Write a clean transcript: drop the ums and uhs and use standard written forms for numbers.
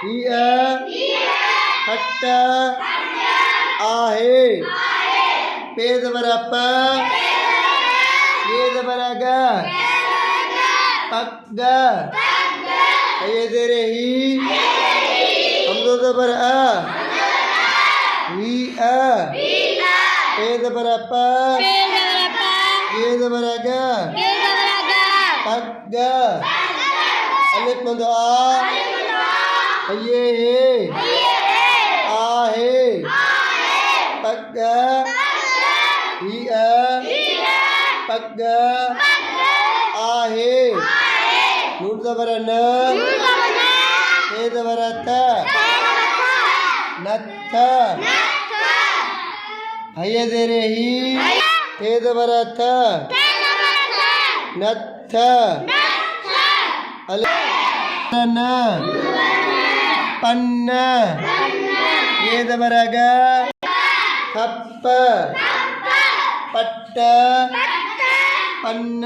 हिय हट्ट आहे पेद बरप येद बरग पग्ग अयेदरे ही हमदोद बर ही पेद बरप येद बरग पग्ग अलिफ मंदो अये आहे पग्ग हिय पग्ग आहे नून ज़बर न ते ज़बर त नत्थ हये ज़ेरे ही ते ज़बर थ नत्थ अलिफ न पन्न ये ज़बर ग खप्प पट्ट पन्न